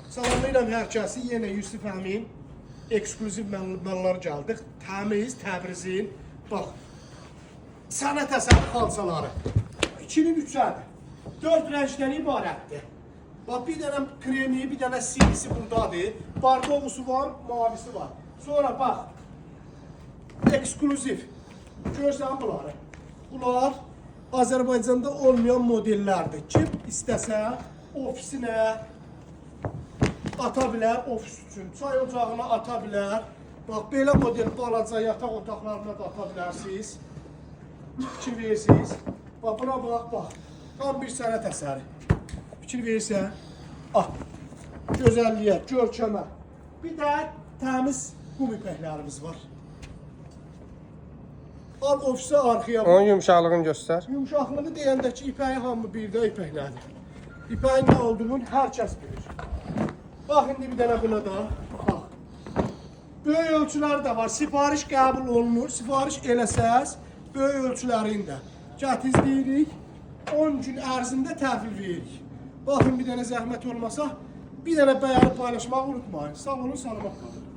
Salamlayıram hər kəsi. Yenə Yusif Əmin ekskluziv mallar gəldik. Təmiz, Təbrizin. Bax. Sənət əsəri xalçaları. 2-nin 3-ədir. 4 rəngdən ibarətdir. Bax, bir dənə kremi, bir dənə sivisi buradadır. Bardoğusu var, mavisi var. Sonra bax, ekskluziv. Görsən bunları. Bunlar Azərbaycanda olmayan modellərdir. Kim istəsə, ofisinə ata bilər, ofis üçün. Çay ocağına ata bilər. Bax, belə model balaca yataq otaqlarına da ata bilərsiniz. Fikir verirsiniz. Bax, buna bax. Tam bir sənət əsəri. Fikir verirsən. Gözəlliyə, görkəmə. Bir də təmiz qum ipəklərimiz var. Al ofisə arxaya. Onun yumşaqlığını göstər. Yumşaqlığı deyəndə ki, ipəyi hamı birdə ipəklədir. İpəyin nə olduğunu hər kəs bilir. Bax, indi bir dənə buna da. Bax. Böyük ölçüləri də var. Sifariş qəbul olunur. Sifariş eləsəz, böyük ölçülərini də gətizləyirik. 10 gün ərzində təhvil veririk. Baxın, bir dənə zəhmət olmasa, bir dənə bəyəni paylaşmağı unutmayın. Sağ olun, salamat qalın.